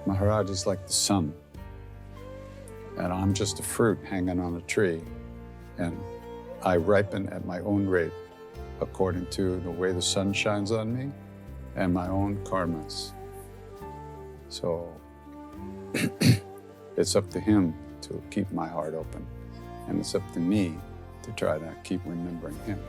Maharaj is like the sun, and I'm just a fruit hanging on a tree, and I ripen at my own rate according to the way the sun shines on me and my own karmas. So it's up to him to keep my heart open, and it's up to me to try to keep remembering him.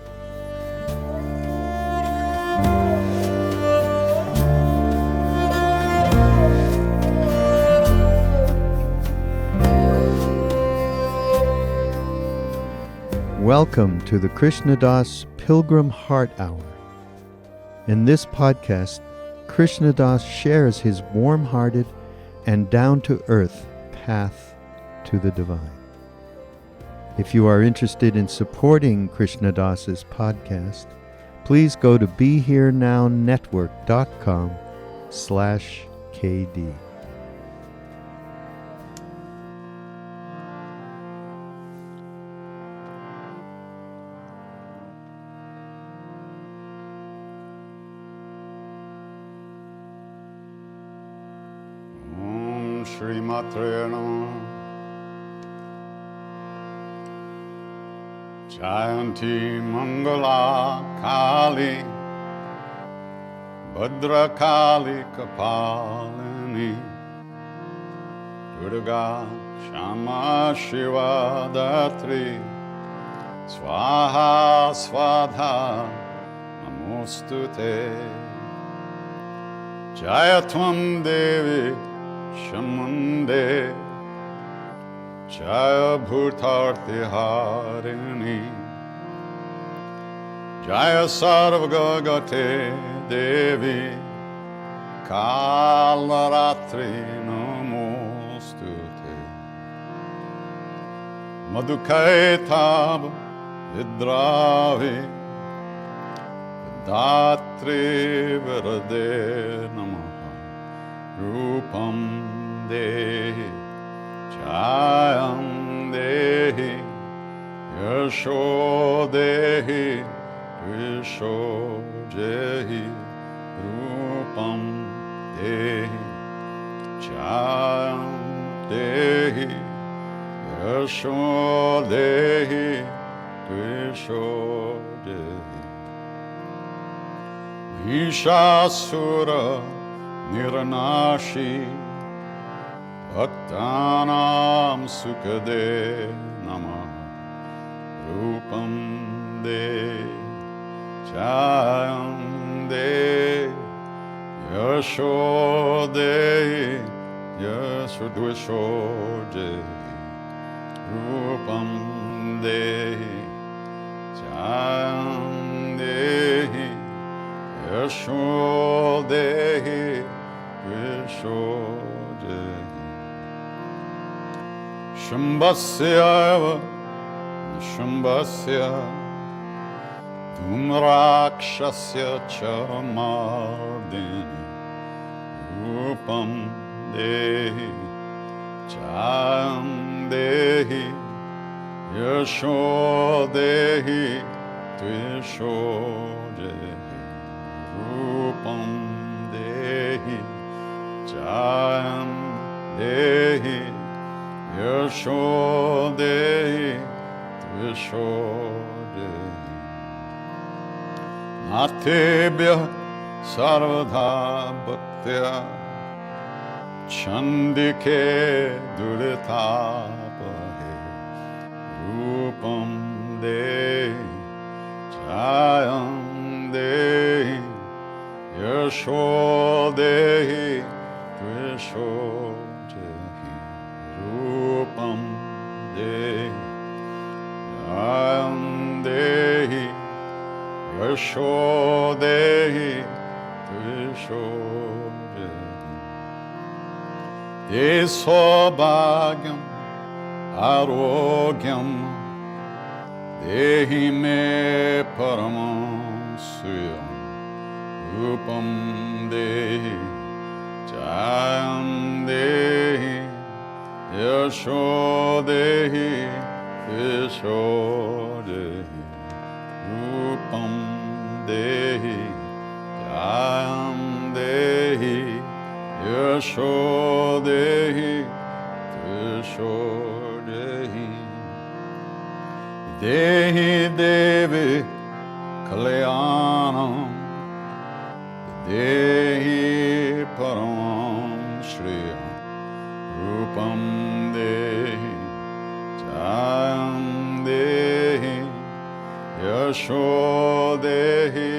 Welcome to the Krishna Das Pilgrim Heart Hour. In this podcast, Krishna Das shares his warm-hearted and down-to-earth path to the divine. If you are interested in supporting Krishna Das's podcast, please go to BeHereNowNetwork.com/KD. Shri Matre Namaha. Jayanti Mangala Kali Bhadra Kali Kapalini Durga Shama Shiva Datri Swaha Svadha Namostute Jayatvam Devi Shamande Jaya Bhutarthi Harini Jaya Sarvagagate Devi Kalaratri Namostute Madhukaitab Vidravi Datri Virade Namaha Rupam Dehi Jayam Dehi Yasho Dehi Visho Jehi Rupam Dehi Jayam Dehi Yasho Dehi Visho Jehi Vishasura Niranashi Bhaktanam Sukade Namaha Rupam De Jayam De Yasho De Yasho Dvisho De Rupam De Jayam De Yasho Dehi Visho Dehi Shambhasya Shambhasya Dhumrakshasya Chamardini Rupam Dehi Jayam Dehi Yasho Dehi Visho Dehi Rupam Dehi Jayam Dehi Yasho Dehi Visho Dehi Natebhya Sarvadha Bhaktya Chandike Duritapahe Rupam Dehi Jayam Dehi Yasho Dehi Visho Dehi Rupam Dehi Jayam Dehi Yasho Dehi Visho Dehi Deso Bhagyam Arogyam Dehi Me Paramam Suyam Rupam Dehi Jayam Dehi Yasho Dehi Visho Dehi Rupam Dehi Jayam Dehi Yasho Dehi Trisho Dehi Dehi Devi Kalyanam Dehi Param Shriyam Rupam Dehi Jayam Dehi Yasho Dehi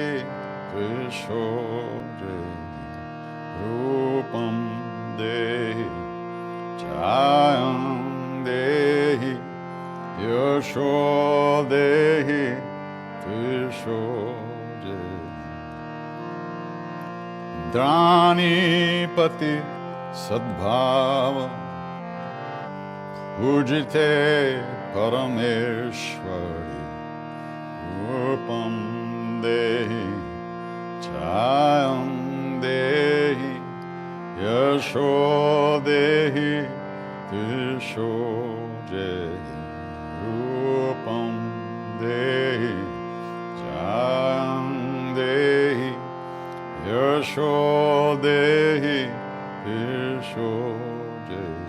Trisho Dehi Rupam Dehi Jayam Dehi Yasho Dehi Trisho Dehi Drani Pati Sadbhava Pujite Parameshwari Rupam Dehi Jayam Dehi Yasho Dehi Trisho Dehi Rupam Dehi Jayam Dehi Yasho Dehi Trisho Dehi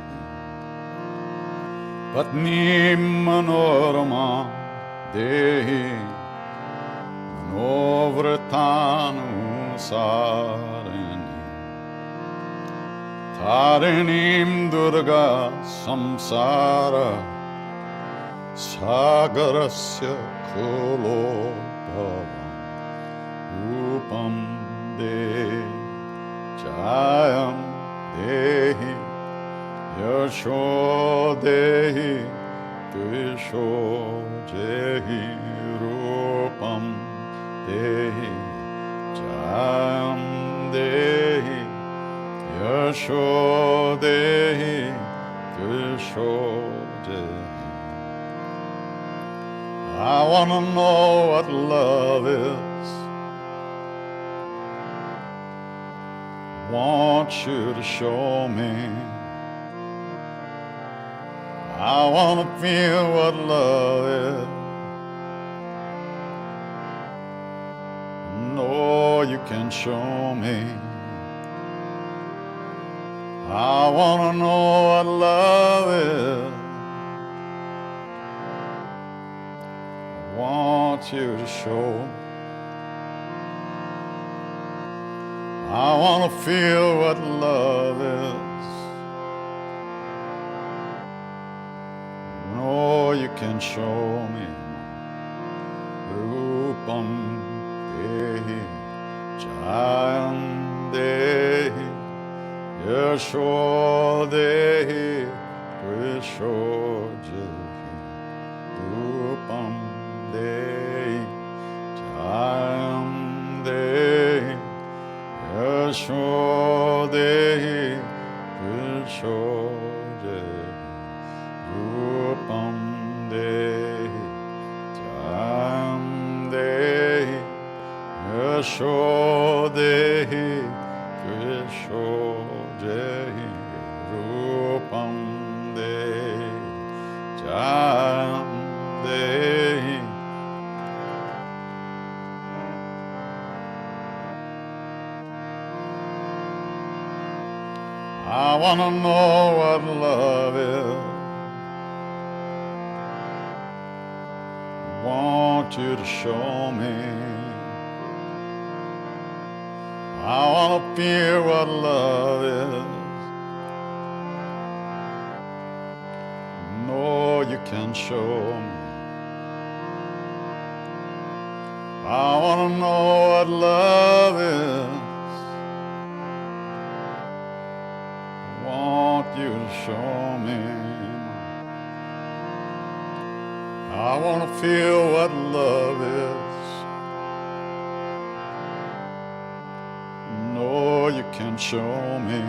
Patni Manorama Dehi Manovratanu Sarani Tarinim Durga Samsara Sagarasya Kulo Bhava Rupam Dehi Jayam Dehi Yasho Dehi Trisho Dehi Rupam Dehi Jayam Dehi Yasho Dehi Trisho Dehi I want to know what love is. Want you to show me. I want to feel what love is. No, you can show me. I want to know what love is. I want you to show. I want to feel what love is. No, you can show me. Rupam Dehi Jayam Dehi Yasho Dehi Trisho Dehi Rupam Dehi Jayam Dehi Yasho Dehi Trisho Dehi Rupam Dehi Jayam Dehi Yasho Dehi Trisho Dehi Rupam Dehi Jayam Dehi I want to know what love is. Want you to show me. I want to feel what love is. No, you can show me. I want to know what love is. Want you to show me. I want to feel what love is. No, you can show me.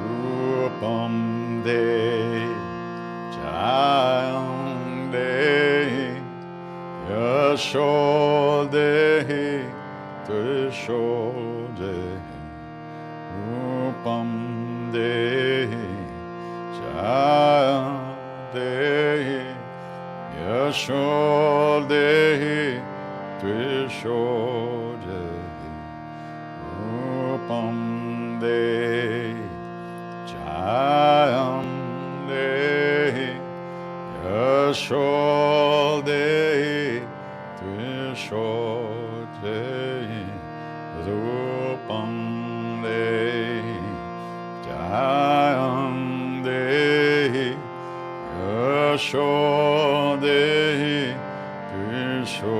Rupam Dehi Jayam Dehi Yasho Dehi Trisho Dehi Rupam Dehi Jayam Dehi Yasho Dehi Trisho Dehi Rupam Dehi Jayam Dehi Yasho Dehi Trisho Dehi Rupam Dehi Jayam Dehi Yasho Dehi Trisho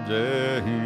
Dehi.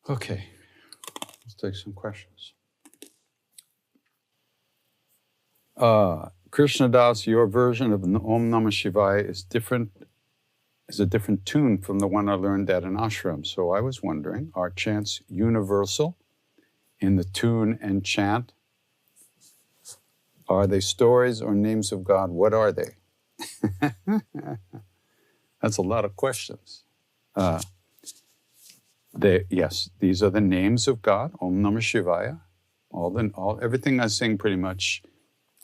Okay, let's take some questions. Krishna Das, your version of Om Namah Shivaya is a different tune from the one I learned at an ashram. So I was wondering, are chants universal in the tune and chant? Are they stories or names of God? What are they? That's a lot of questions. Yes, these are the names of God, Om Namah Shivaya. Everything I sing pretty much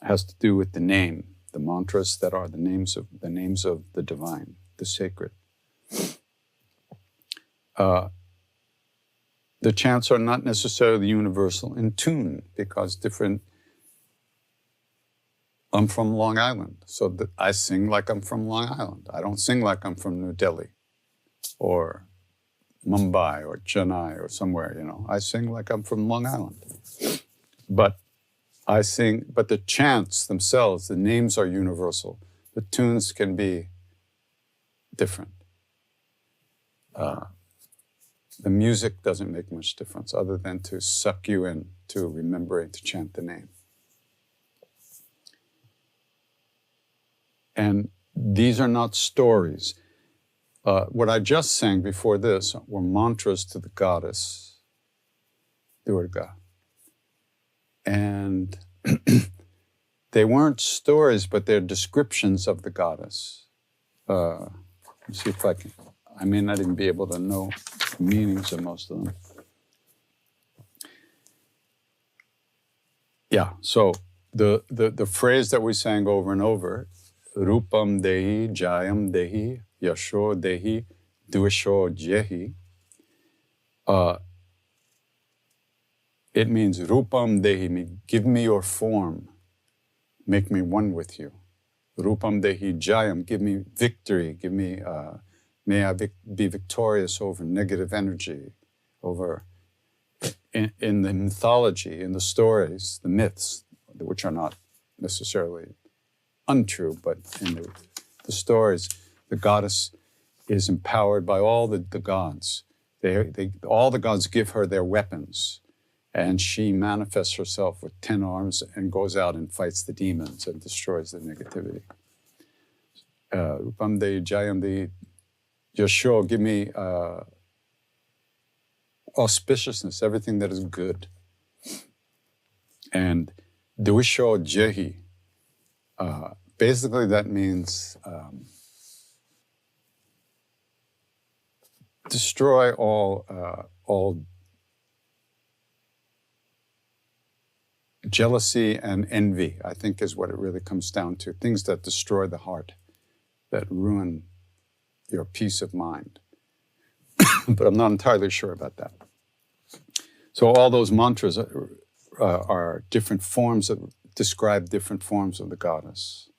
has to do with the name, the mantras that are the names of the divine, the sacred. The chants are not necessarily universal in tune because I'm from Long Island, so I sing like I'm from Long Island. I don't sing like I'm from New Delhi or Mumbai or Chennai or somewhere, I sing like I'm from Long Island. But the chants themselves, the names are universal. The tunes can be different. The music doesn't make much difference other than to suck you in to remembering to chant the name. And these are not stories. What I just sang before this were mantras to the goddess, Durga. And they weren't stories, but they're descriptions of the goddess. Let's see if I may not even be able to know the meanings of most of them. Yeah, so the phrase that we sang over and over, Rupam Dehi, Jayam Dehi, Yasho Dehi, Dvisho Jehi. It means Rupam Dehi, give me your form, make me one with you. Rupam Dehi Jayam, give me victory, may I be victorious over negative energy, over, in the mythology, in the stories, the myths, which are not necessarily untrue, but in the stories, the goddess is empowered by all the gods. All the gods give her their weapons, and she manifests herself with 10 arms and goes out and fights the demons and destroys the negativity. Rupam Dehi Jayam Dehi Yasho, give me auspiciousness, everything that is good. And Dvisho Jehi, basically that means destroy all jealousy and envy, I think is what it really comes down to. Things that destroy the heart, that ruin your peace of mind. but I'm not entirely sure about that. So all those mantras are different forms that describe different forms of the goddess.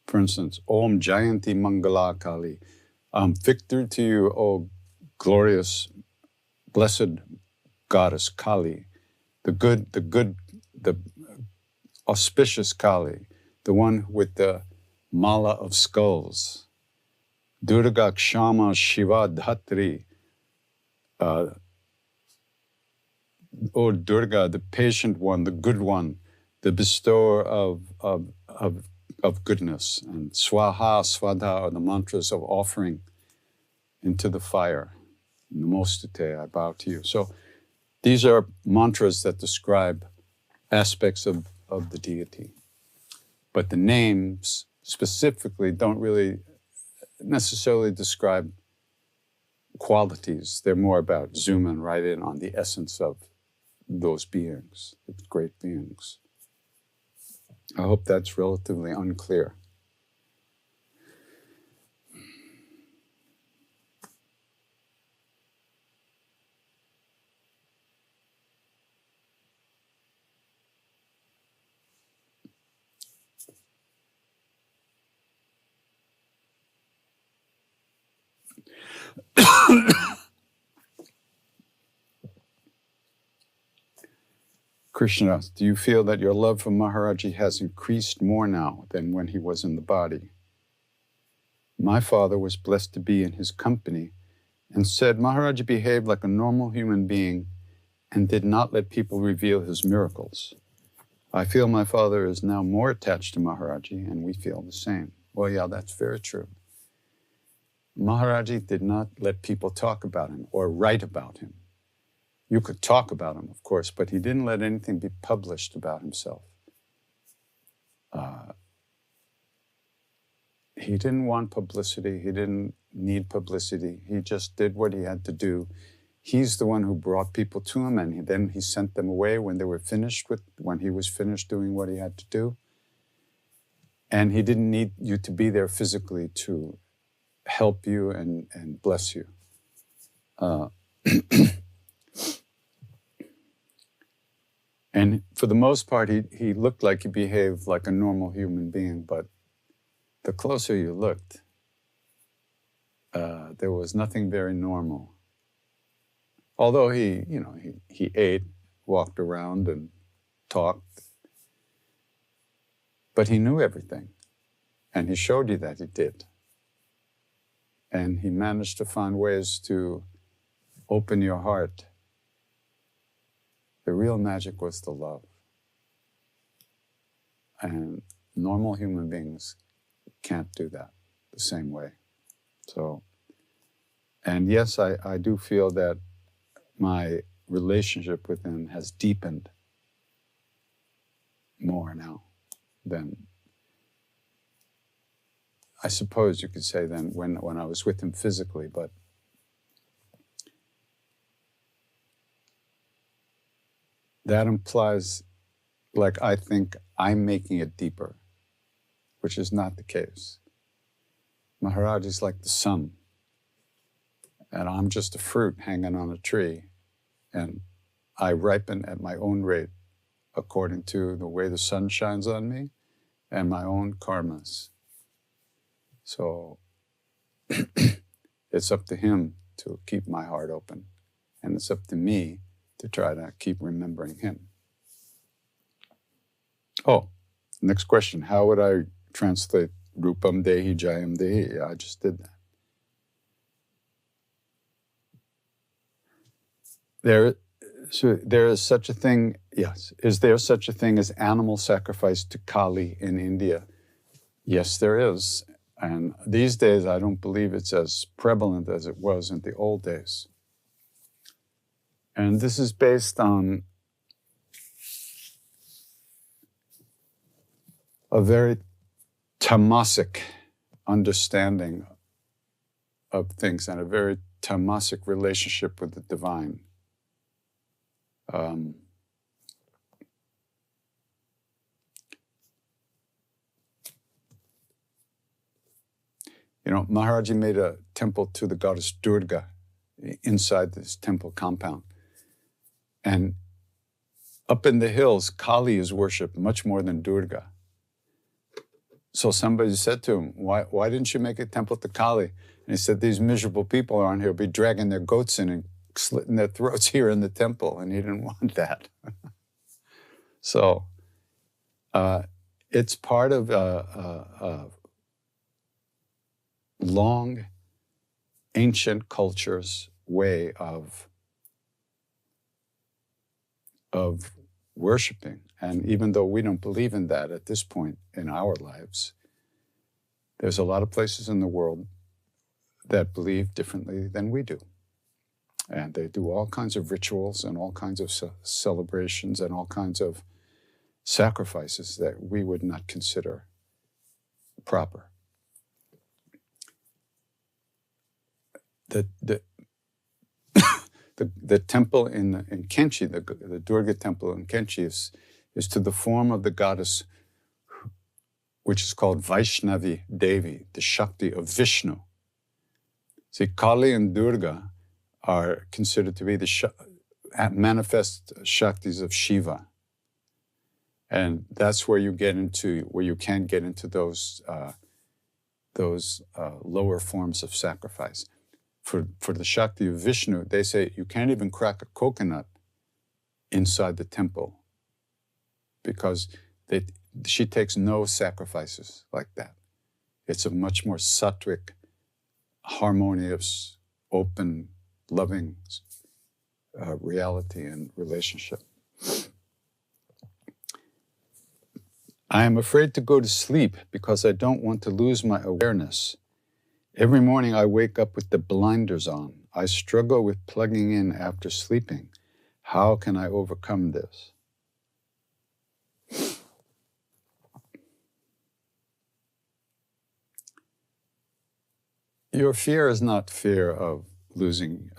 For instance, Om Jayanti Mangala Kali. Victor to you, O glorious, blessed goddess Kali, the auspicious Kali, the one with the mala of skulls. Durga Kshama Shiva Dhatri. O Durga, the patient one, the good one, the bestower of goodness. And Swaha, Svadha are the mantras of offering into the fire. Namostute, I bow to you. So these are mantras that describe aspects of the deity. But the names specifically don't really necessarily describe qualities. They're more about zooming right in on the essence of those beings, the great beings. I hope that's relatively unclear. Krishna, do you feel that your love for Maharaj-ji has increased more now than when he was in the body? My father was blessed to be in his company and said Maharaj-ji behaved like a normal human being and did not let people reveal his miracles. I feel my father is now more attached to Maharaj-ji, and we feel the same. Well, yeah, that's very true. Maharaj-ji did not let people talk about him or write about him. You could talk about him, of course, but he didn't let anything be published about himself. He didn't want publicity. He didn't need publicity. He just did what he had to do. He's the one who brought people to him, and then he sent them away when they were finished when he was finished doing what he had to do. And he didn't need you to be there physically to help you and bless you. And for the most part, he looked like he behaved like a normal human being, but the closer you looked, there was nothing very normal. Although he ate, walked around and talked, but he knew everything, and he showed you that he did. And he managed to find ways to open your heart. The real magic was the love. And normal human beings can't do that the same way. So, and yes, I do feel that my relationship with him has deepened more now than, I suppose you could say, than when I was with him physically, but that implies, like, I think I'm making it deeper, which is not the case. Maharaj is like the sun, and I'm just a fruit hanging on a tree, and I ripen at my own rate according to the way the sun shines on me and my own karmas. So it's up to him to keep my heart open, and it's up to me to try to keep remembering him. Oh, next question. How would I translate Rupam Dehi Jayam Dehi? Yeah, I just did that. There is such a thing, yes. Is there such a thing as animal sacrifice to Kali in India? Yes, there is. And these days, I don't believe it's as prevalent as it was in the old days. And this is based on a very tamasic understanding of things and a very tamasic relationship with the divine. Maharaj-ji made a temple to the goddess Durga inside this temple compound. And up in the hills, Kali is worshipped much more than Durga. So somebody said to him, why didn't you make a temple to Kali? And he said, these miserable people around here will be dragging their goats in and slitting their throats here in the temple. And he didn't want that. So it's part of a long, ancient culture's way of worshiping. And even though we don't believe in that at this point in our lives, there's a lot of places in the world that believe differently than we do. And they do all kinds of rituals and all kinds of celebrations and all kinds of sacrifices that we would not consider proper. The temple in Kenchi, the Durga temple in Kenchi is to the form of the goddess, which is called Vaishnavi Devi, the Shakti of Vishnu. See, Kali and Durga are considered to be the manifest Shaktis of Shiva. And that's where you get into, where you can get into those lower forms of sacrifice. For the Shakti of Vishnu, they say you can't even crack a coconut inside the temple because she takes no sacrifices like that. It's a much more sattvic, harmonious, open, loving reality and relationship. I am afraid to go to sleep because I don't want to lose my awareness. Every morning I wake up with the blinders on. I struggle with plugging in after sleeping. How can I overcome this? Your fear is not fear of losing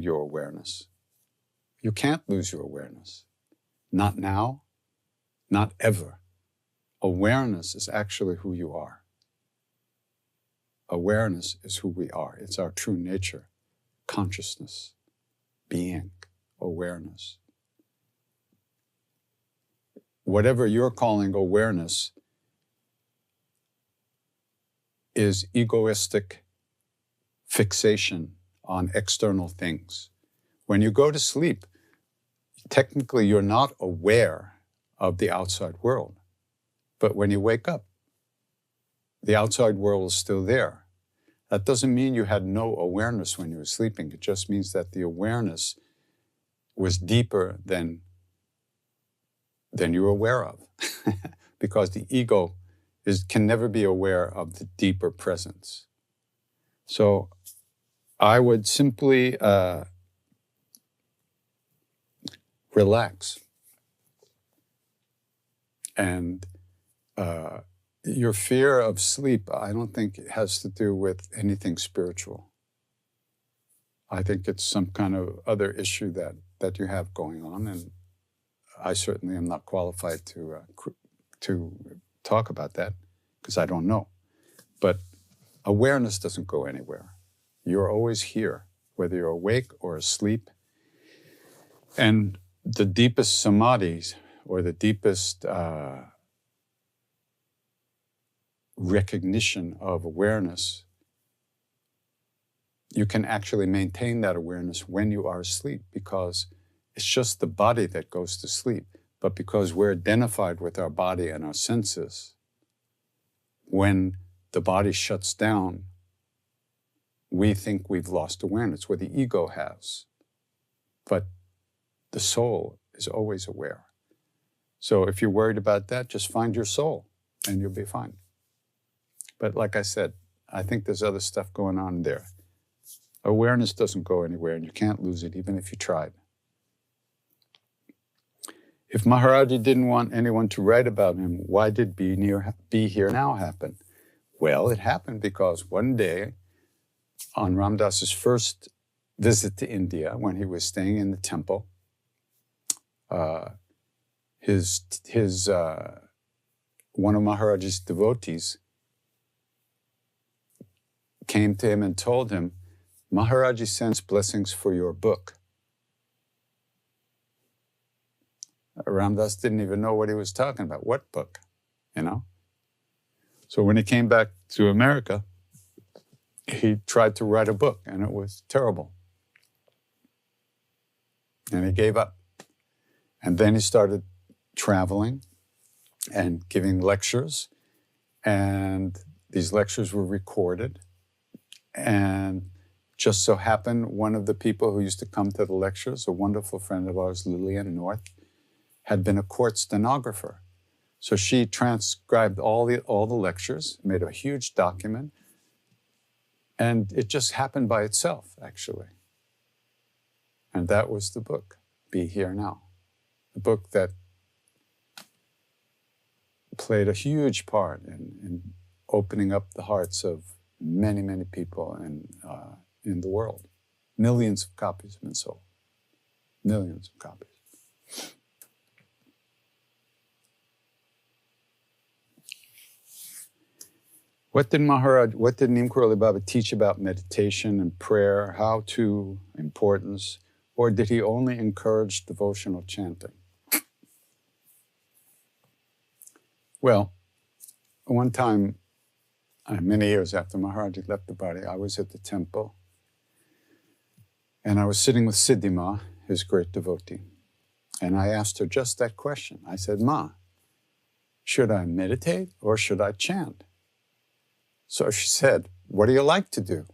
your awareness. You can't lose your awareness. Not now, not ever. Awareness is actually who you are. Awareness is who we are. It's our true nature, consciousness, being, awareness. Whatever you're calling awareness is egoistic fixation on external things. When you go to sleep, technically you're not aware of the outside world. But when you wake up, the outside world is still there. That doesn't mean you had no awareness when you were sleeping. It just means that the awareness was deeper than you were aware of. Because the ego can never be aware of the deeper presence. So I would simply relax. And your fear of sleep, I don't think it has to do with anything spiritual. I think it's some kind of other issue that you have going on, and I certainly am not qualified to talk about that because I don't know. But awareness doesn't go anywhere. You're always here, whether you're awake or asleep. And the deepest samadhis, or the deepest recognition of awareness, you can actually maintain that awareness when you are asleep, because it's just the body that goes to sleep. But because we're identified with our body and our senses, when the body shuts down, we think we've lost awareness, where the ego has. But the soul is always aware. So if you're worried about that, just find your soul and you'll be fine. But like I said, I think there's other stuff going on there. Awareness doesn't go anywhere and you can't lose it even if you tried. If Maharaj-ji didn't want anyone to write about him, why did Be Here Now happen? Well, it happened because one day on Ram Dass's first visit to India, when he was staying in the temple, one of Maharaj's devotees came to him and told him Maharaj-ji sends blessings for your book. Ramdas didn't even know what he was talking about. What book? You know? So when he came back to America, he tried to write a book, and it was terrible. And he gave up. And then he started traveling and giving lectures. And these lectures were recorded. And just so happened, one of the people who used to come to the lectures, a wonderful friend of ours, Lillian North, had been a court stenographer. So she transcribed all the lectures, made a huge document, and it just happened by itself, actually. And that was the book, Be Here Now. The book that played a huge part in opening up the hearts of many, many people in the world. Millions of copies have been sold. Millions of copies. What did Neem Karoli Baba teach about meditation and prayer, how to, importance, or did he only encourage devotional chanting? Well, one time, many years after Maharaj-ji left the body, I was at the temple, and I was sitting with Siddhima, his great devotee, and I asked her just that question. I said, Ma, should I meditate or should I chant? So she said, what do you like to do?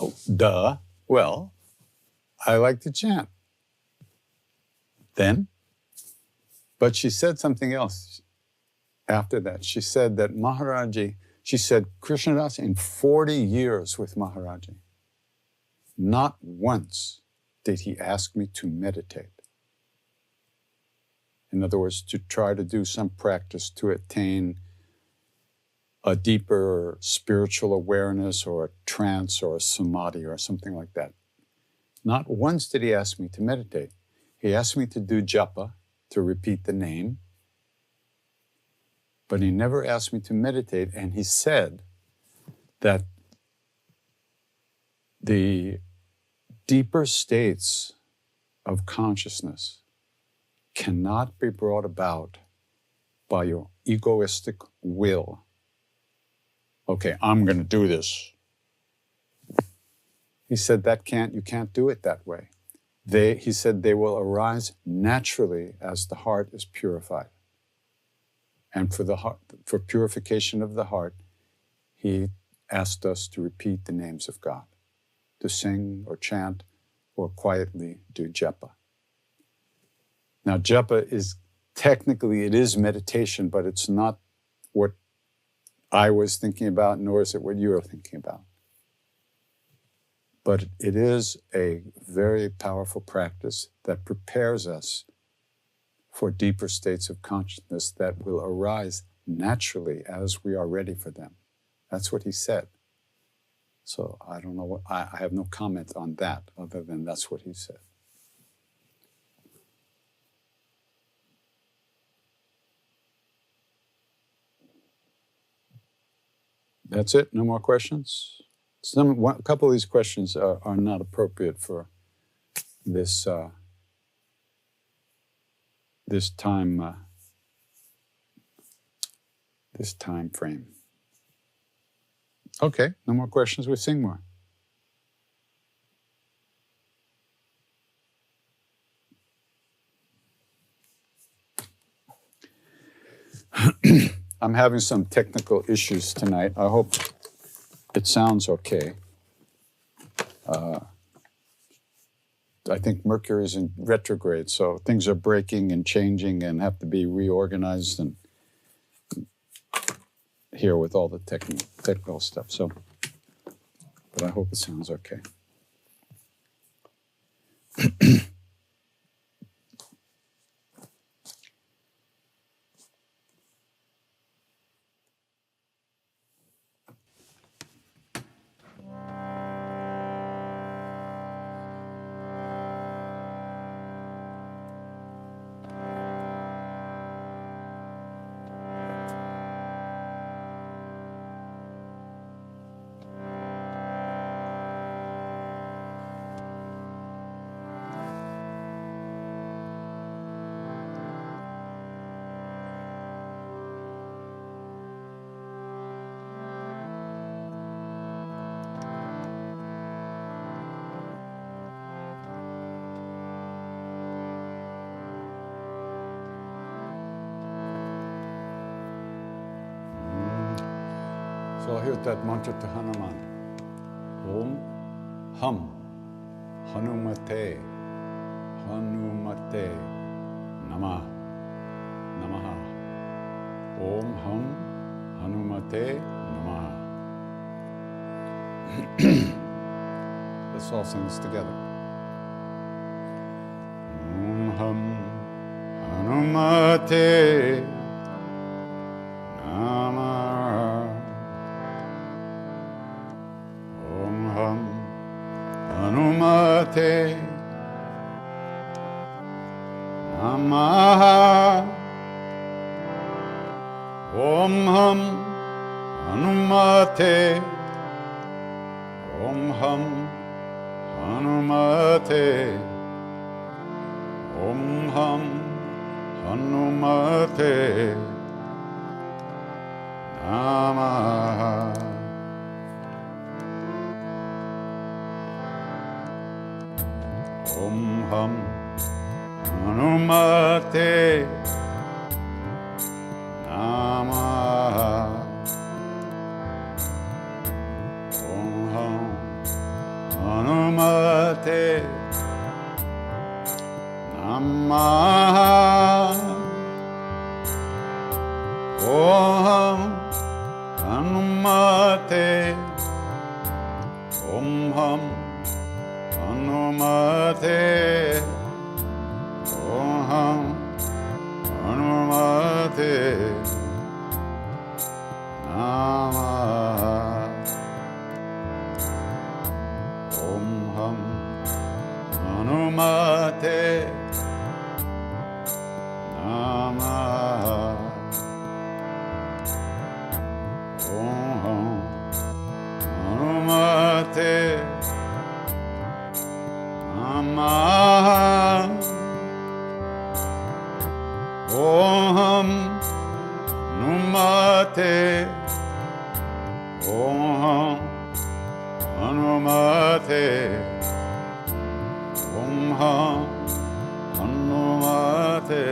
Oh, duh. Well, I like to chant. Then? But she said something else after that. She said that Maharaj-ji, she said, Krishnadas, in 40 years with Maharaj-ji, not once did he ask me to meditate. In other words, to try to do some practice to attain a deeper spiritual awareness or a trance or a samadhi or something like that. Not once did he ask me to meditate. He asked me to do japa, to repeat the name, but he never asked me to meditate, and he said that the deeper states of consciousness cannot be brought about by your egoistic will. Okay, I'm going to do this. He said you can't do it that way. He said they will arise naturally as the heart is purified. And for purification of the heart, he asked us to repeat the names of God, to sing or chant or quietly do japa. Now, japa is technically, it is meditation, but it's not what I was thinking about, nor is it what you are thinking about. But it is a very powerful practice that prepares us for deeper states of consciousness that will arise naturally as we are ready for them. That's what he said. So I don't know, I have no comment on that other than that's what he said. That's it? No more questions? A couple of these questions are not appropriate for this this time frame. Okay, no more questions. We sing more. I'm having some technical issues tonight. I hope it sounds okay. I think Mercury's in retrograde, so things are breaking and changing and have to be reorganized and here with all the technical stuff. So, but I hope it sounds okay. So I'll hit that mantra to Hanuman. Om Hum Hanumate Hanumate Namah Namaha. Om Hum Hanumate Namah. Let's all sing this together. Om Hum Hanumate Namah. Om Hum Hanumate Namah. Om Hum Hanumate. Om Hum Hanumate. Om Hum Hanumate Namah. Om Hum Hanumate Namah. Om Hum Hanumate Namah. Om Hanumate. Om Hum Hanumate. Om Hum Hanumate Namah. Om Hum Hanumate Namah. Om Hum Hanumate Namah. Om Hum Hanumate. Om Hum Hanumate. Om Hum Hanumate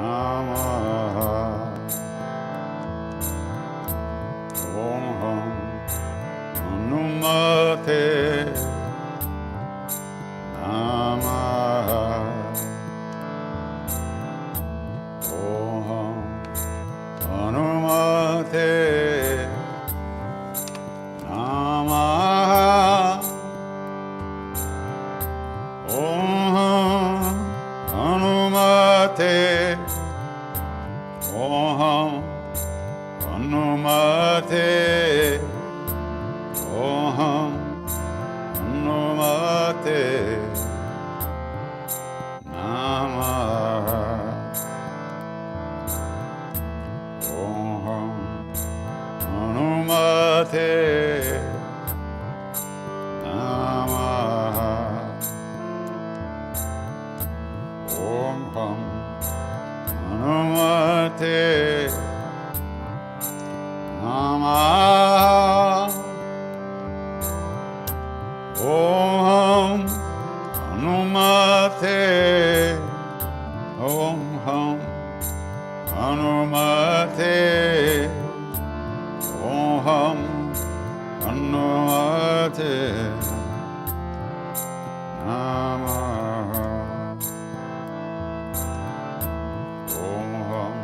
Namah. Om Hum Hanumate Namah. Om Hum Hanumate Namah. Om Hum Hanumate. Om Hum Hanumate. Om Hum Hanumate Namah. Om Hum Hanumate Namah. Om Hum Hanumate Namah. Om Hum Hanumate. Om Hum Hanumate. Om Hum Hanumate Namah. Om Hum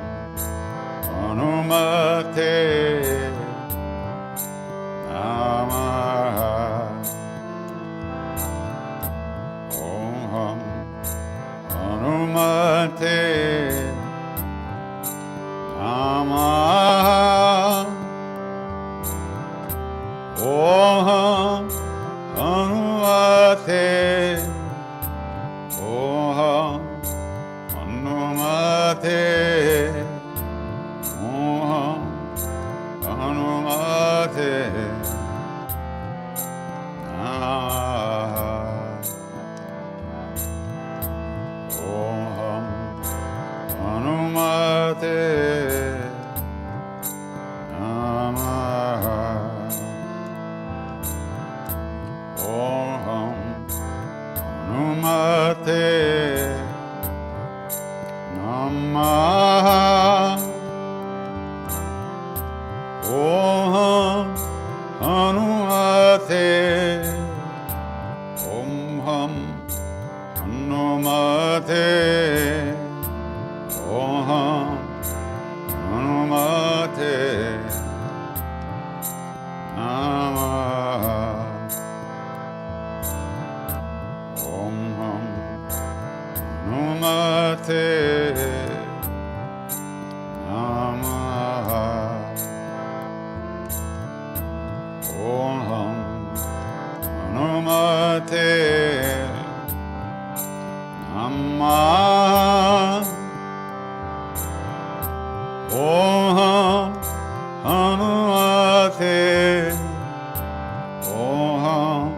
Hanumate Namah. Om Hum Hanumate Namah. Om Hum Hanumate. Om Hum Hanumate. Om Hum Hanumate Namah. Om Hum Hanumate Namah. Om Hum Hanumate Namah. Om Hanumate Om Ham Hanumate Om Ham Hanumate Namah Om Ham Hanumate Om Ham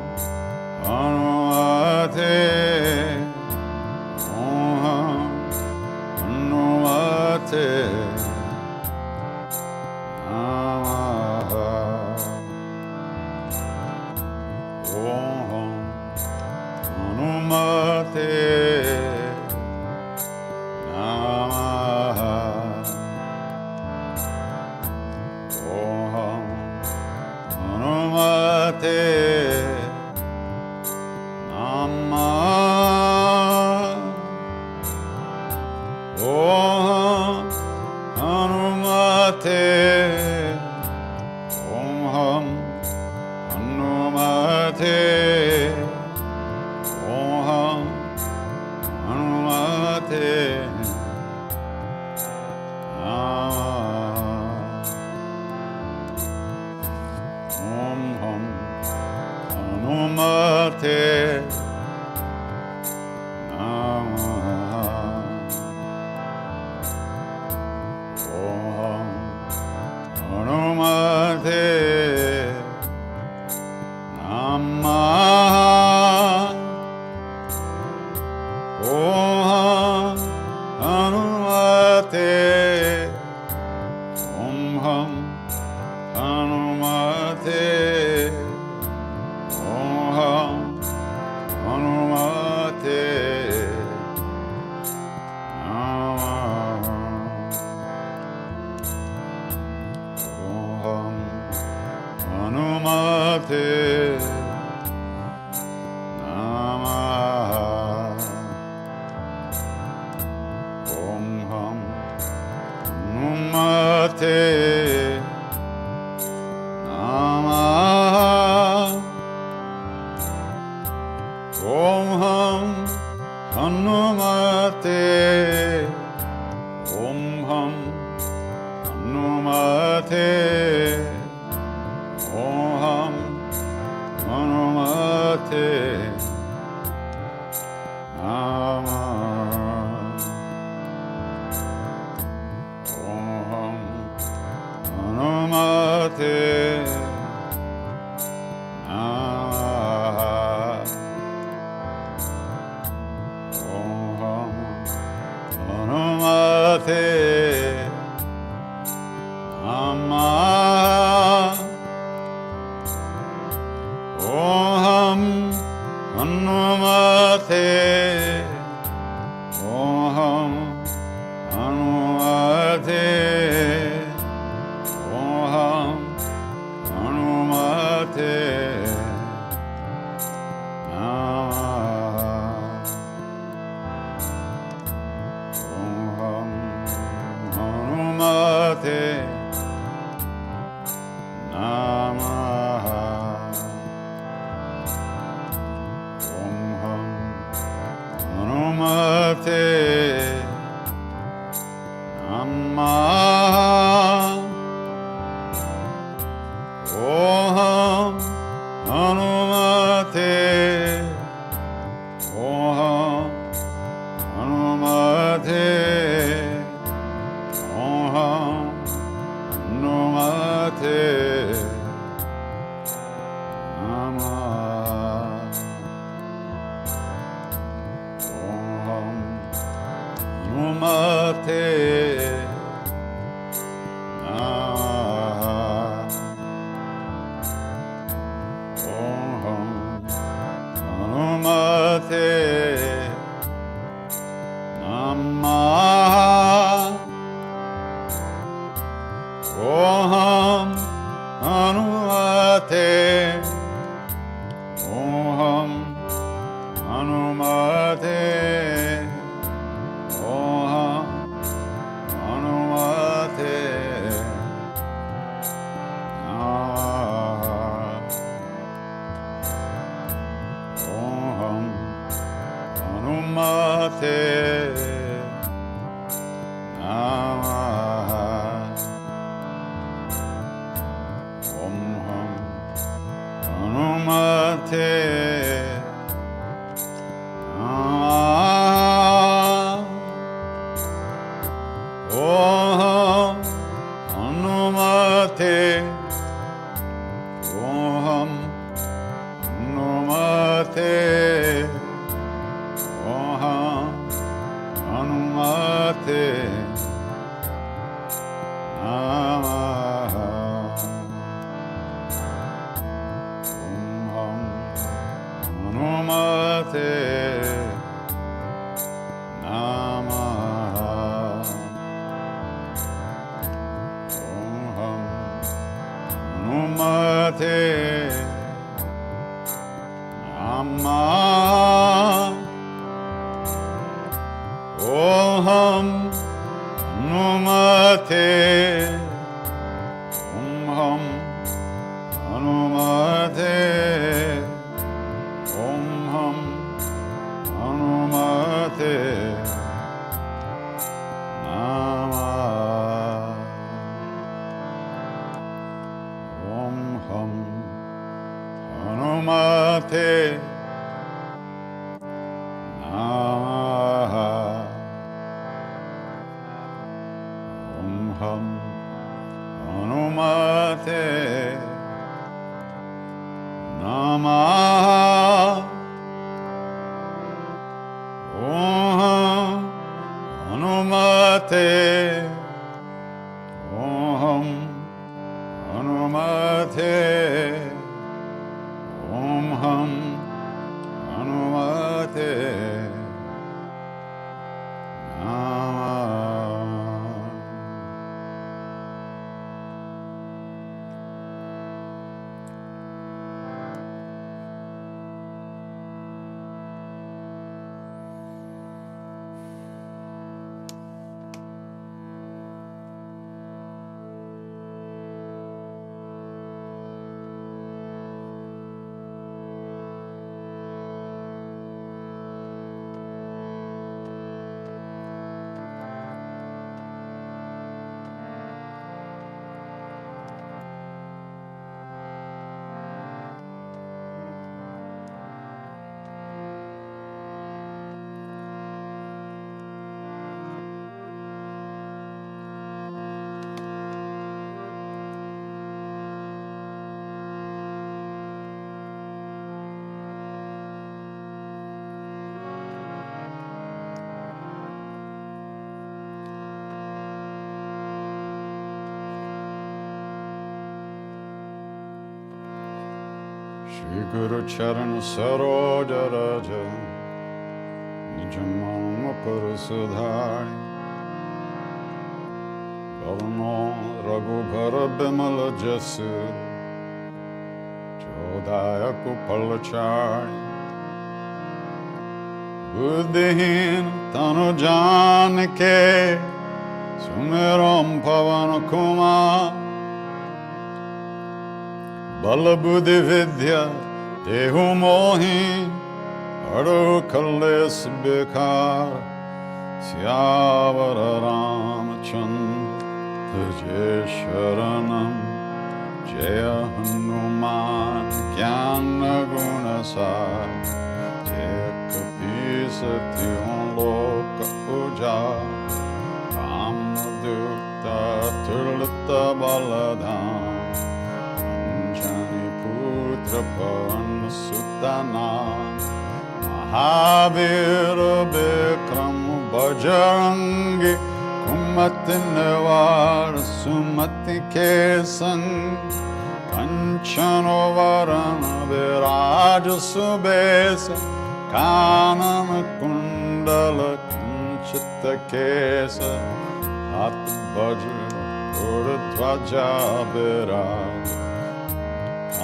Hanumate Namah Om Ham Hanumate Om Ham Hanumate Om Ham Hanumate Shri Guru Sharon Salzberg Nijamam Parasudhari Varno Raghubhara Bimala Jasu Chodaya Kupalachari Buddhihin Tanu Janike Sumeram Pavana Kumar Bala Buddhi Vidya Dehu Mohi Adu Kales Bikar Syavara Ramachandra Jai Sharanam Jaya Hanuman Gyana Gunasar Jaya Kapisati Loka Ujar Ramadukta Turlita Baladam Pavan Sutana Mahavir Bikram Bajrangi Kumati Nevar Sumati Kesan Kanchano Varana Viraja Subesa Kanan Kundala Kanchita Kesa At Bajra Urdhvaja Viraja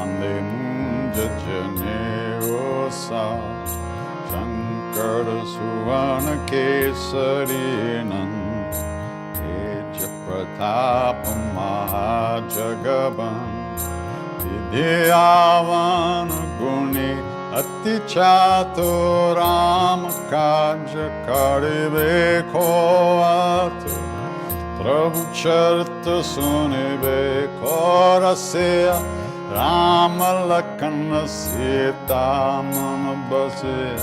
Ande Munja Jane Osa Shankara Suvana Kesarinan Teja Pratapa Mahajagaban Vidyavan Guni Ati Chato Ram Kaja Karibe Koatu Prabhu Charta Sunibe Korasya Rama Lakshmana Sita Mama Base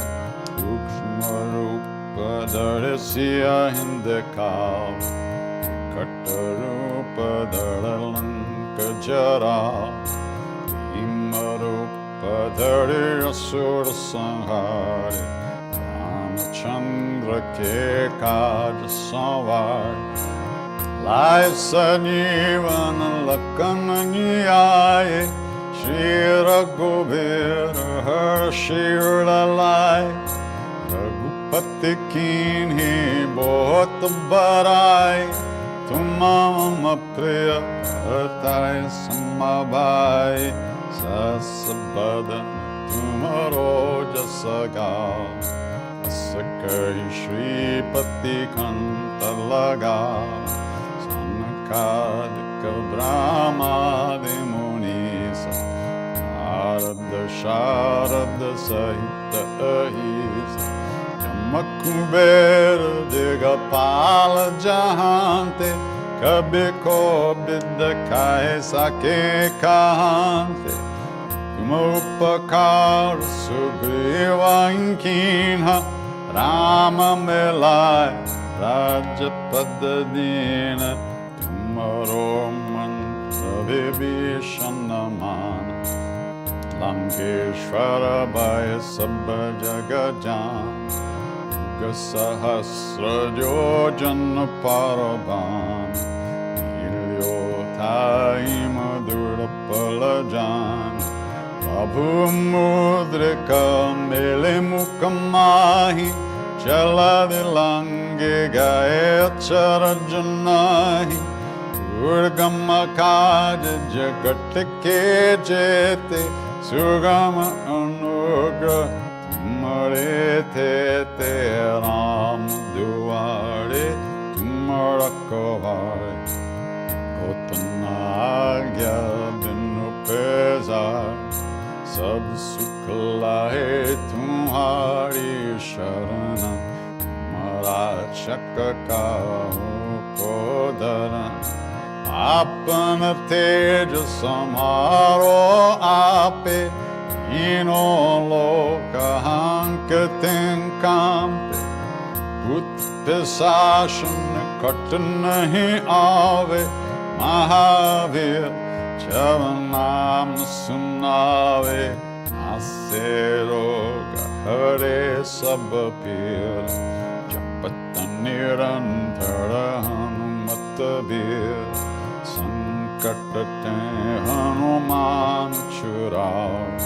Sukshma Rupa Dharisya Hindakal Kata Rupa Dharalanka Jara Bhima Rupa Dhari Asura Sanghari Ramachandra Ke Kaj Sanvar Lai Sanjivana Lakshmana Nyaya Shri Raghuvira Harshir Lalai Raghupati Kinhi Bahut Barai Tumama Priya Bhartai Samabhai Sasabadan Tumaro Jasaga Asakai Shri Pati Kanta Laga Sanakadika Brahmadi Munisa Narada Sharada Sahita Ahisa Yamakubera Digapala Jahante Kabiko Biddakai Sake Kahante Tumupakara Sugriva Inkinha Rama Melai Rajapadadina Tumaro Mantra Vibhishanamana Lankeshwara Bhaya Sabba Jagajan Gasahasra Jojana Paravan Ilyothai Madhura Palajan Prabhu Mudrika Mele Mukamahi Chaladilange Gaye Charajanahi Urgama Kaja Jagat Ke Jete Sugama Anugra Tumare Te Ram Duare Tumara Kovare Otanagya Binu Pezar Sab Suklahe Tumhari Sharana Marachaka Kodara Apana Teja Samharo Ape Ino Loka Hankatin Kampe Put Pesashan Katanahi Ave Mahavir Chavanam Sunave Nasero Hare Sabapir Japataniranthara Hanumatabir Sankatate Hanuman Churav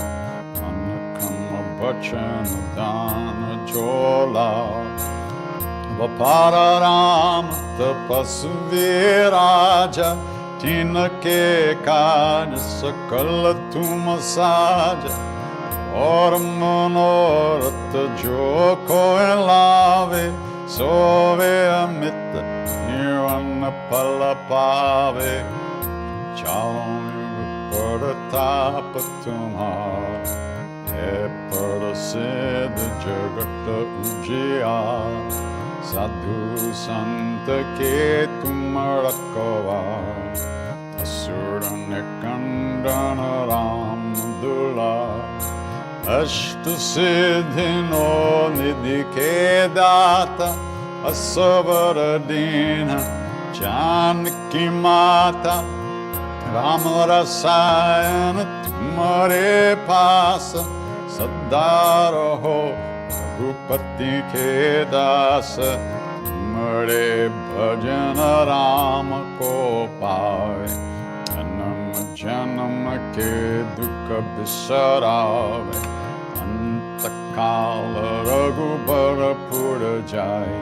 Anakama Bachan Dana Jola Vapara Ram Tapasviraja Tinake Kaj Sakal Tumasaja Or Manorat Jo Koelave Sove Amit Nirvana Palapave Chalon Paratapa Tumhar He Parasid Jagata Ujia Sadhu Santa Ke Tumarakavar Asura Nikandana Ramdula Ashtu Siddhino Nidhi Ke Data Asavaradina Janaki Mata Ramarasayana Tumare Pasa Sadaraho Ragupati Ke Dasa Tumare Bhajana Rama Ko Pave Janam Janama Ke Dukha Bisarave Antakala Raghubara Pura Jai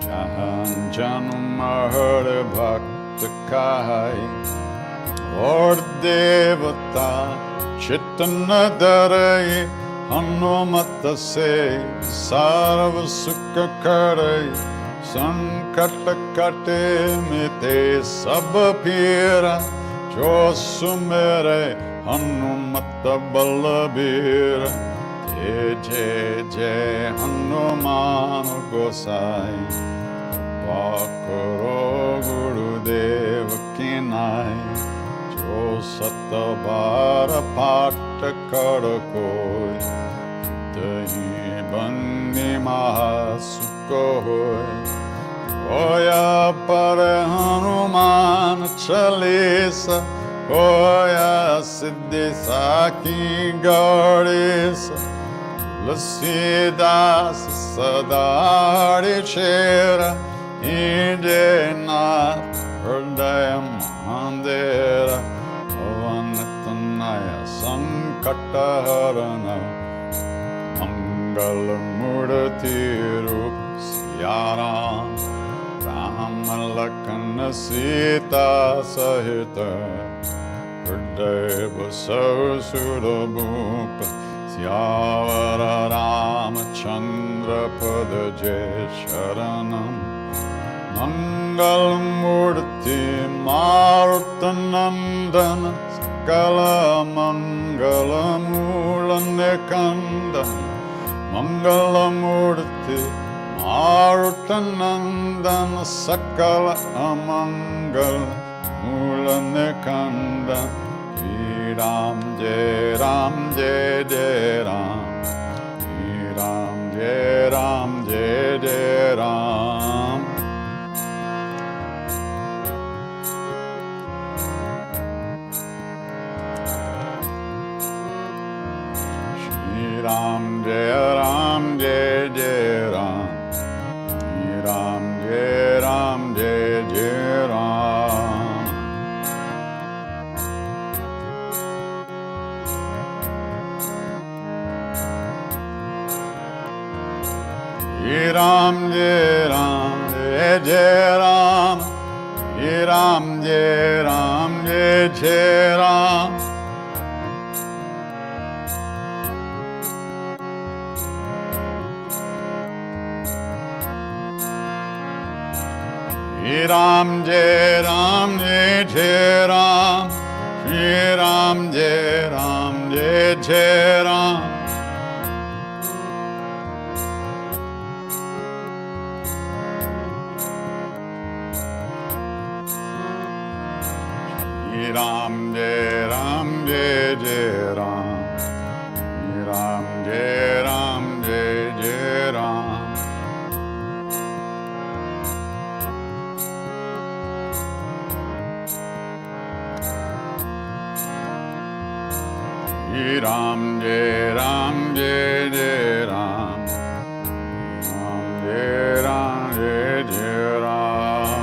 Jahan Janama Hare Bhakta Kai Lord Devata Chaitanya Dharai Hanumata Se Sarva Sukha Karai Sankata Kate Mite Sabapira Jo Sumere Hanumata Balabira Jai Jai Hanuman Gosai Pakaro Gurudev Kinai O satabara patta karakoi, dahi bandi mahasukoi. Oya pare Hanuman Chalisa, Oya Siddhi Saki Gaurisa, Lasidas Sadari Chera, Idena Hridayam Mandira, Avanitanaya Sankataharana, Mangalamurti Rup Siyaram, Ramalakana Sita Sahita, Hriday Basau Sudabhupa, Syavara Ramachandra Padaje Sharanam, Mangalamurti Marutanandana, Sakala Mangalamulanikandana, Mangalamurti Marutanandana, Sakala Amangal Mulanikanda, Ram Jai Ram Jai Jai Ram, Ram Jai Ram Jai Jai Ram. Ram Jai Ram Jai Jai Ram, Ram Jai Ram Jai Jai Ram. Ram Jai Ram Jai Jai Ram, Ram Jai Ram Jai Jai Ram. Ram Jai Ram Jai Jai Ram, Ram Jai Ram Jai Jai Ram. Ram Jai Ram Jai Jai Ram, Ram Jai Ram Jai Jai Ram. Ram Jai Ram Jai Jai Ram, Ram Jai Ram Jai Jai Ram.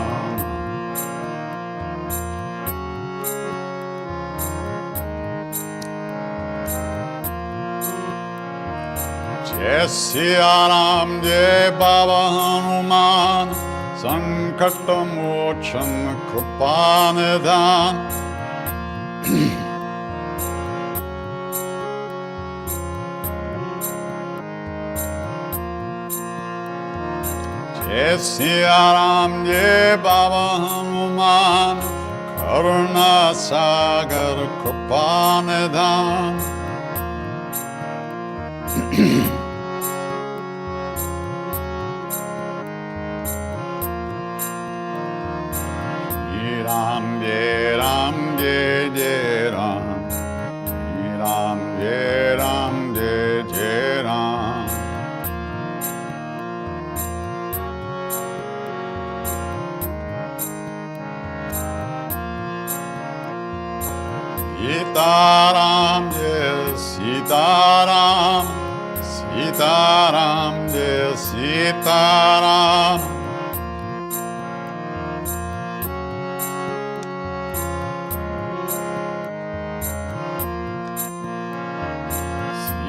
Jai Siya Ram Jai Baba Hanuman, Sankata Mochan Kripanidhan. Jai Siya Ram Jai Baba Hanuman, Karuna Sagar Kripanidhan. Ram Jai Ram Jai Jai Ram, Ram Jai Ram Jai Jai Ram. Sitaram Jai Sitaram, Sitaram Jai Sitaram.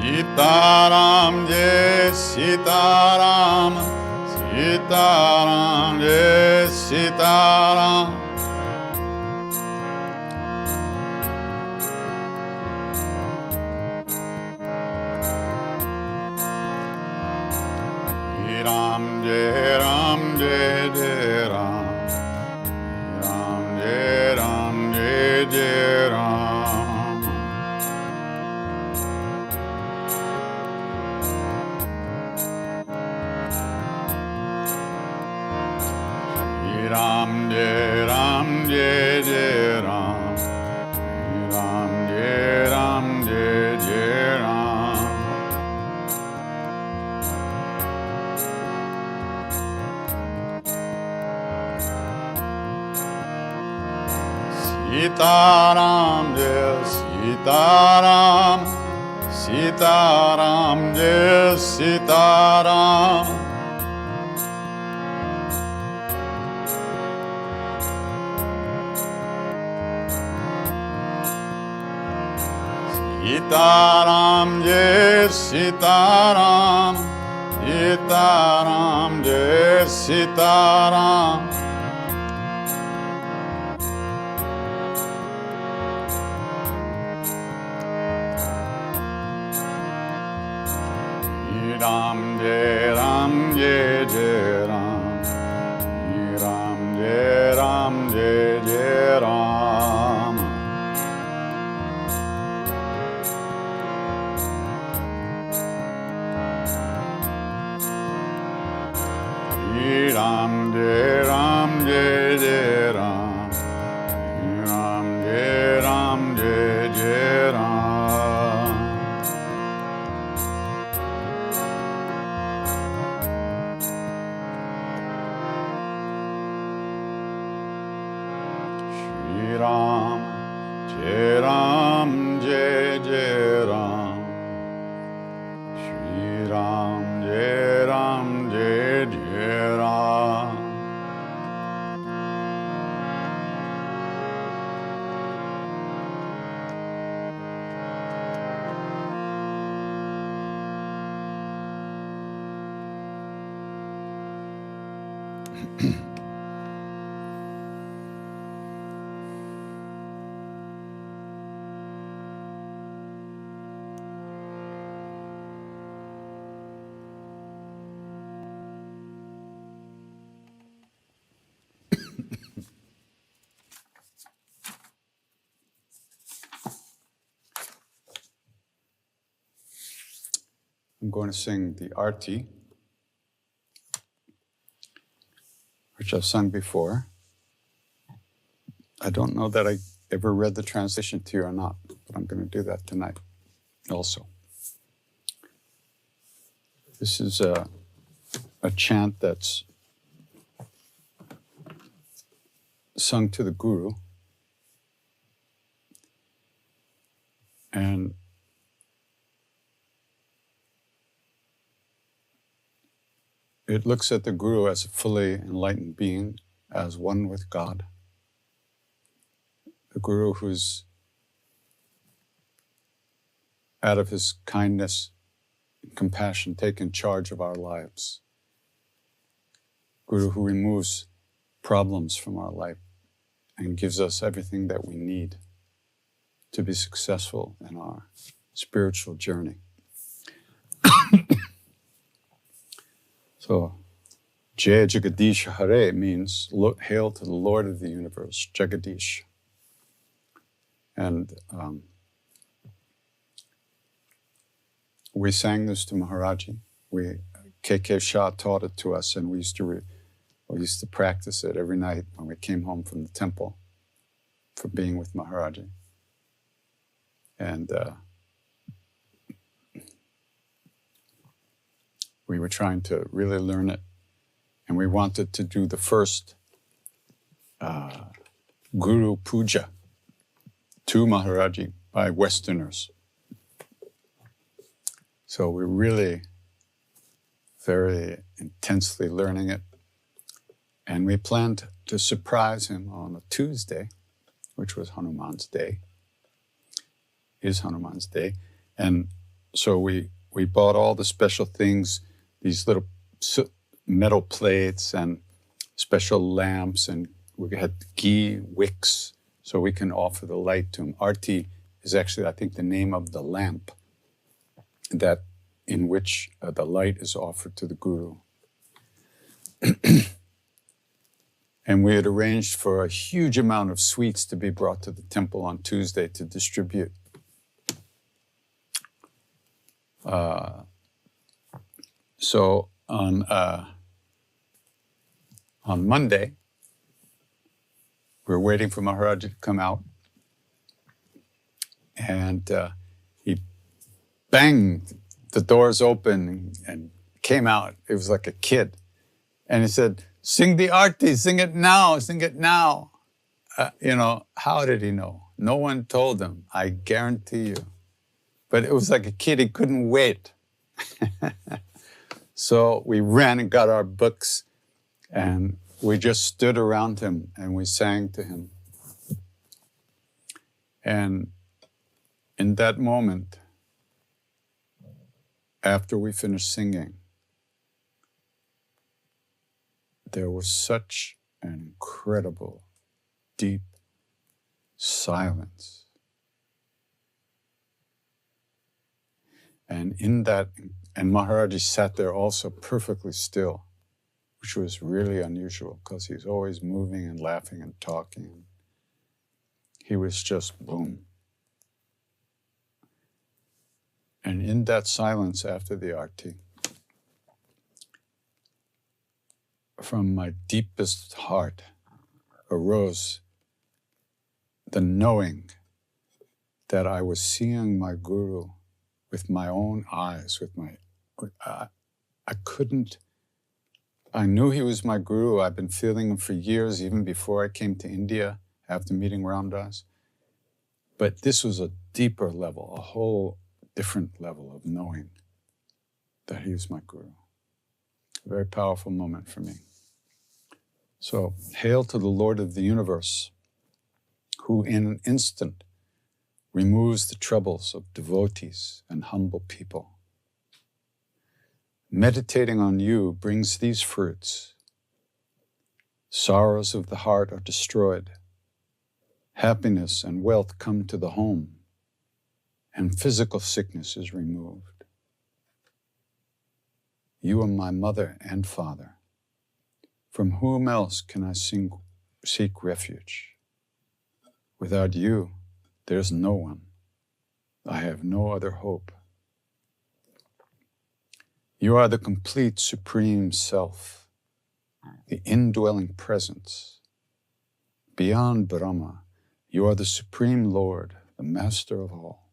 Sitaram Jai Sitaram, Sitaram Jai Sitaram. Ram Jai Ram Jai Jai Ram, Ram Jai Ram Jai Jai Ram. Ram Jai Ram Sitaram, Jai Sitaram, Sitaram, Jai Sitaram. Sitaram, Jai Sitaram, Sitaram, Jai Sitaram. Ram, Jai Ram, Jai Jai Ram. Ram, Jai Ram, Jai Jai Ram. Ram, Jai Ram, Jai Jai Ram. Ram, Jai Ram, Jai Jai Ram. Shri Ram, Jai Ram, Jai Jai Ram. Shri Ram, Jai Ram, Jai Jai Ram. I'm going to sing the Arti, which I've sung before. I don't know that I ever read the translation to you or not, but I'm going to do that tonight also. This is a chant that's sung to the Guru, and it looks at the Guru as a fully enlightened being, as one with God. The Guru who's, out of his kindness and compassion, taken charge of our lives. Guru who removes problems from our life and gives us everything that we need to be successful in our spiritual journey. So, Jai Jagadish Hare means hail to the Lord of the universe, Jagadish. And we sang this to Maharaj-ji. K.K. Shah taught it to us, and we used to practice it every night when we came home from the temple for being with Maharaj-ji. And we were trying to really learn it. And we wanted to do the first Guru Puja to Maharaj-ji by Westerners. So we're really very intensely learning it. And we planned to surprise him on a Tuesday, which was Hanuman's Day, is Hanuman's Day. And so we bought all the special things, these little metal plates and special lamps, and we had ghee wicks so we can offer the light to him. Arti is actually, I think, the name of the lamp that in which the light is offered to the Guru. And we had arranged for a huge amount of sweets to be brought to the temple on Tuesday to distribute. So on Monday, we were waiting for Maharaj to come out, and he banged the doors open and came out. It was like a kid. And he said, "Sing the Arti, sing it now, sing it now." how did he know? No one told him, I guarantee you. But it was like a kid, he couldn't wait. So we ran and got our books, and we just stood around him and we sang to him. And in that moment, after we finished singing, there was such an incredible, deep silence. And in that, and Maharaj-ji sat there also perfectly still, which was really unusual because he's always moving and laughing and talking. He was just boom. And in that silence after the arti, from my deepest heart arose the knowing that I was seeing my Guru with my own eyes, I knew he was my Guru. I've been feeling him for years, even before I came to India after meeting Ram Dass. But this was a deeper level, a whole different level of knowing that he was my Guru. A very powerful moment for me. So, hail to the Lord of the universe, who in an instant removes the troubles of devotees and humble people. Meditating on you brings these fruits. Sorrows of the heart are destroyed. Happiness and wealth come to the home, and physical sickness is removed. You are my mother and father. From whom else can I seek refuge? Without you, there's no one. I have no other hope. You are the complete Supreme Self, the indwelling presence. Beyond Brahma, you are the Supreme Lord, the Master of all.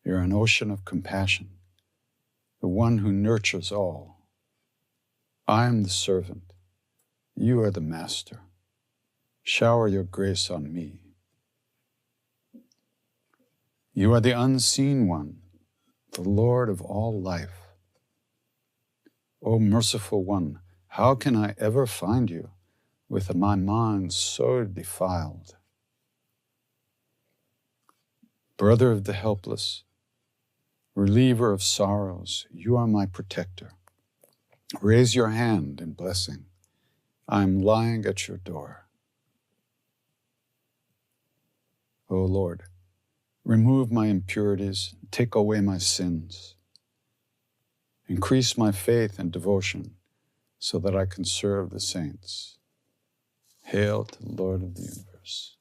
You're an ocean of compassion, the one who nurtures all. I am the servant. You are the Master. Shower your grace on me. You are the unseen one, the Lord of all life. O merciful one, how can I ever find you with my mind so defiled? Brother of the helpless, reliever of sorrows, you are my protector. Raise your hand in blessing. I am lying at your door. O Lord, remove my impurities, take away my sins. Increase my faith and devotion so that I can serve the saints. Hail to the Lord of the universe.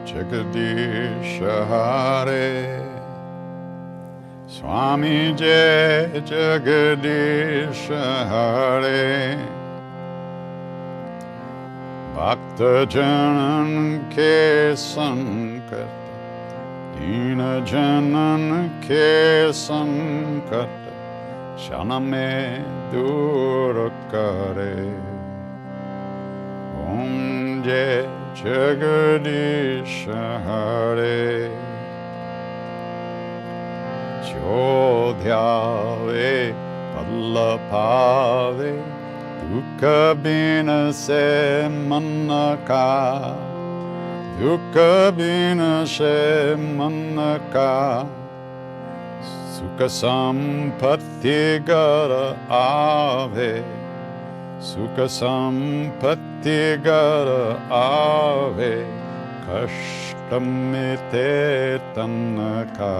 Jagadish Hare Swami Jai Jagadish Hare Bhakta Janan Ke Sankat Dina Janan Ke Sankat Shaname Dur Kare Om Jai Jagadish Hare Jo dhyave padla pave Dukha bina se manaka Dukha bina se manaka Sukha sampatti gara ave Sukha sampatti gara ave Kashtamite tanaka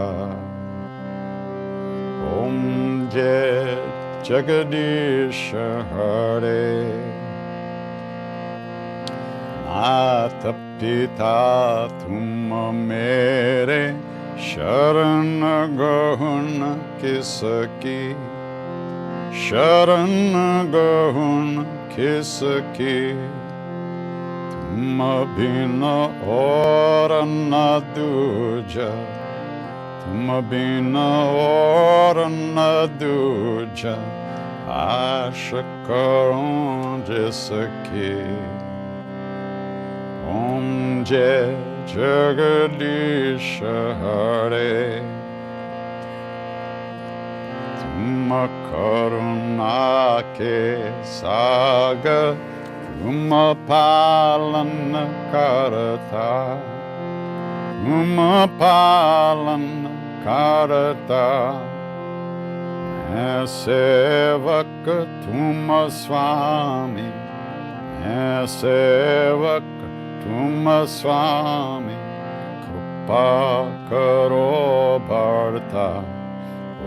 Om Jai Jagadish Hare Mata Pita tum mere Sharan Gahuna Kisaki शरण गहुन किसकी, तुम बिन और न दूजा, तुम बिन और न दूजा, आश करूं जिसकी। ओम जय जगदीश हरे, तुम करुणा के सागर, तुम पालन करता, तुम पालन करता। मैं सेवक तुम स्वामी, मैं सेवक तुम स्वामी, कृपा करो बढ़ता।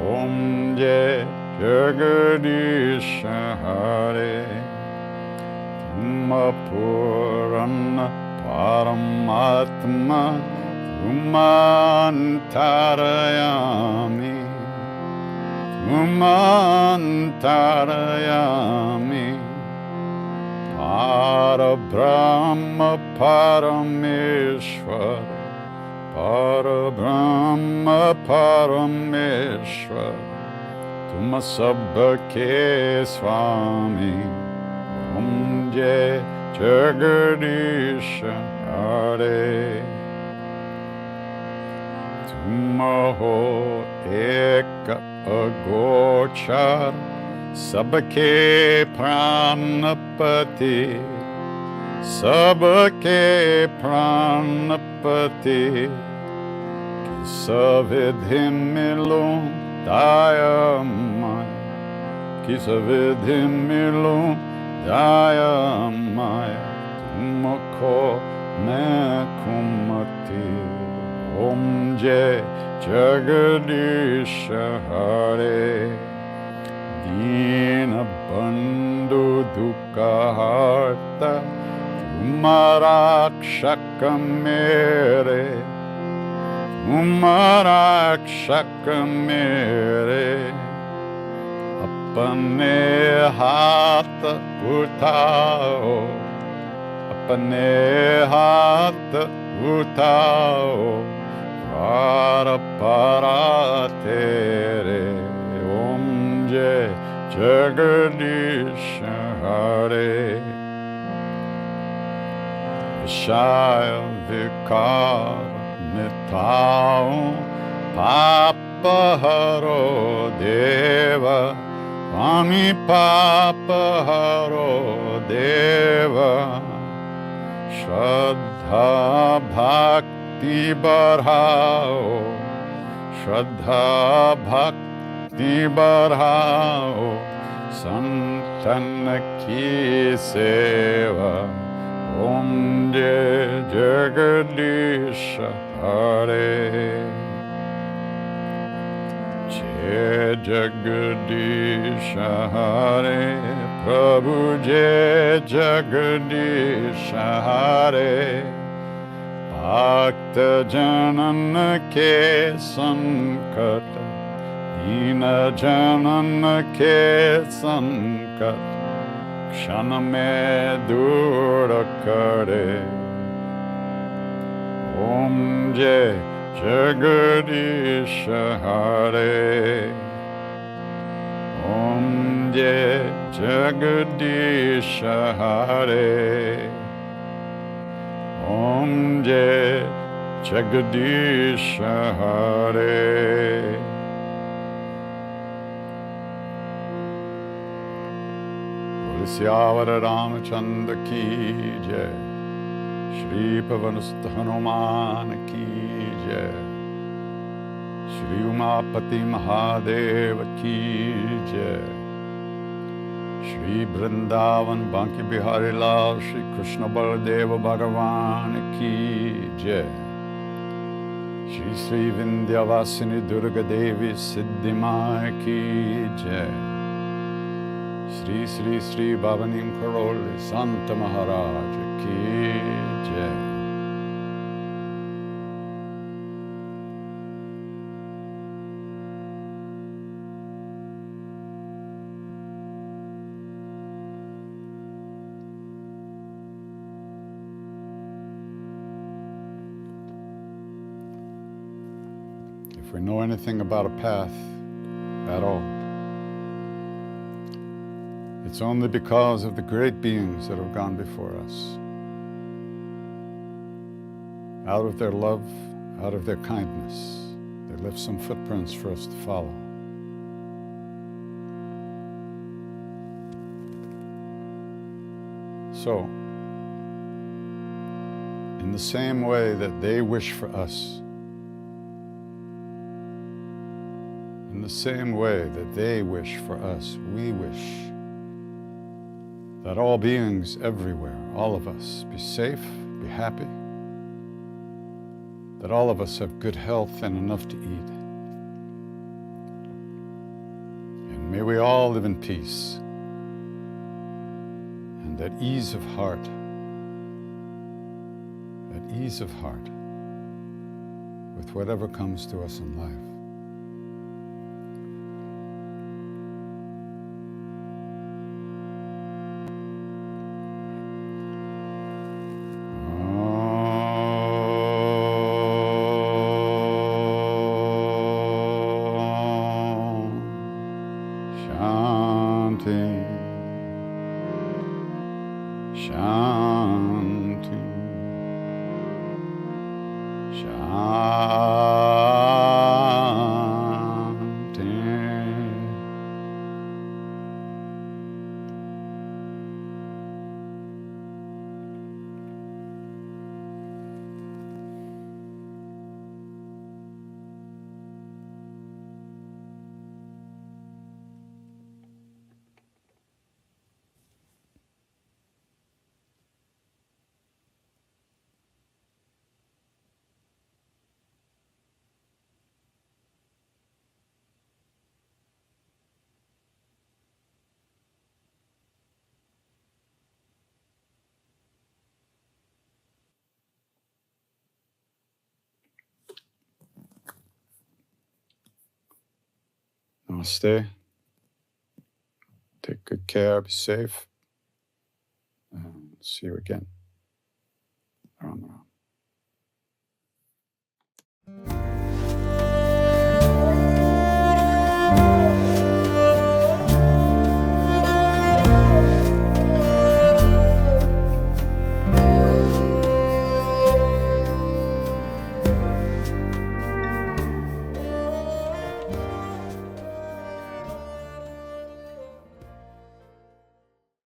ओम जय जगदीश हरे, तुम पूर्ण परमात्मा, तुम अंतर्यामी, तुम अंतर्यामी। परब्रह्म परमेश्वर, परब्रह्म परमेश्वर, तुम सबके स्वामी। ओम जय जगदीश हरे, तुम हो एक अगोचर, सबके प्राणपति, सबके प्राणपति। किस विधि मिलूं दायमय, किस विधि मिलूं दायमय, तुमको मैं कुमति। ओम जय जगदीश हरे, दीन बंधु दुख हरता, तुम रक्षक मेरे, तुम रक्षक मेरे। अपने हाथ उठाओ, अपने हाथ उठाओ, पार पारा तेरे। ओम जय जगदीश हरे, विषय विकार मिटाओ, पाप हरो देव, स्वामी पाप हरो देव। श्रद्धा भक्ति बढ़ाओ, श्रद्धा भक्ति बढ़ाओ, संतन की सेवा। ओम जय जगदीश हरे, जय जगदीश हरे, प्रभु जय जगदीश हरे। भक्त जनन के संकट, दीन जनन के संकट, क्षण में दूर करे। ओम जय जगदीश हरे, ओम जय जगदीश हरे, ओम जय जगदीश हरे। सियावर रामचंद्र की जय, श्री पवनसुत हनुमान की जय, श्री उमापति महादेव की जय, श्री वृंदावन बांके बिहारी लाल श्री कृष्ण बलदेव भगवान की जय, श्री श्री विंध्यवासिनी दुर्गा देवी सिद्धिमाँ की जय, श्री श्री श्री बाबनीम करोली संत महाराज की जय। If we know anything about a path at all, it's only because of the great beings that have gone before us. Out of their love, out of their kindness, they left some footprints for us to follow. So, in the same way that they wish for us, in the same way that they wish for us, we wish that all beings everywhere, all of us, be safe, be happy, that all of us have good health and enough to eat. And may we all live in peace and at ease of heart, with whatever comes to us in life. Namaste. Take good care, be safe, and see you again around the